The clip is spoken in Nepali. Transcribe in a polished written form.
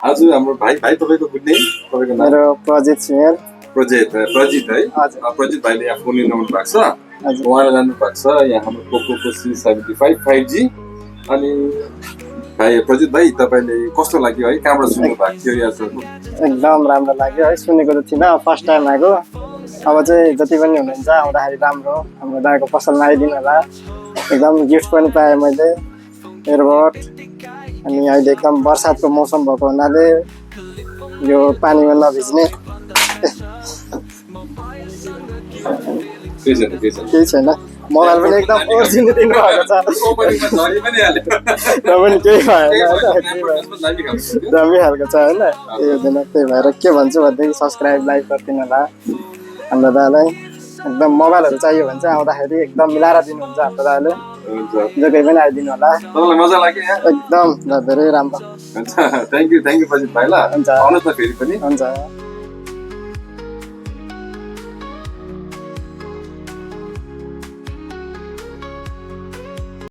आज हाम्रो भाइ तपाईँको बुझ्ने तपाईँको नाम मेरो प्रजित सिंह प्रजित है हजुर प्रजित भाइले यहाँ फोन लिनु भएको छ हजुर उहाँले लानु भएको छ यहाँ हाम्रो पोकोको C75 5G अनि भाइ प्रजित भाइ तपाईँले कस्तो लाग्यो है कहाँबाट सुन्नु भएको थियो यात्रको एकदम राम्रो लाग्यो है सुनेको त थिइनँ फर्स्ट टाइम आएको अब चाहिँ जति पनि हुनुहुन्छ आउँदाखेरि राम्रो हाम्रो दाइको पसलमा आइदिनु होला एकदम गिफ्ट पनि पाएँ मैले एयरबड अनि अहिले एकदम बर्सातको मौसम भएको हुनाले यो पानीमा नभिज्ने केही छैन मोबाइल पनि एकदम ओरिजिनल दिनुभएको छ र पनि केही भएन दामी खालको छ होइन त्यही हुँदैन त्यही भएर के भन्छु भनेदेखि सब्सक्राइब लाइक गरिदिनु होला हाम्रो दादालाई एकदम मोबाइलहरू चाहियो भने चाहिँ आउँदाखेरि एकदम मिलाएर दिनुहुन्छ हाम्रो दादाले जोकै पनि आइदिनु होला मजा लाग्यो यहाँ एकदम धेरै राम्रो थ्याङ्क यू प्रजित भाइ ल हुन्छ आउनुहोस् न फेरि पनि हुन्छ